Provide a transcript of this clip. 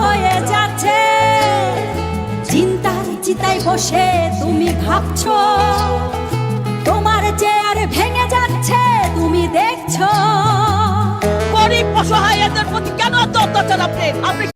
হয়ে যাচ্ছে। চিন্তার চিতায় বসে তুমি ভাবছো, তোমার চেয়ার ভেঙে যাচ্ছে তুমি দেখছো। গরিব অসহায়দের প্রতি কেন এত অত্যাচার? আপনি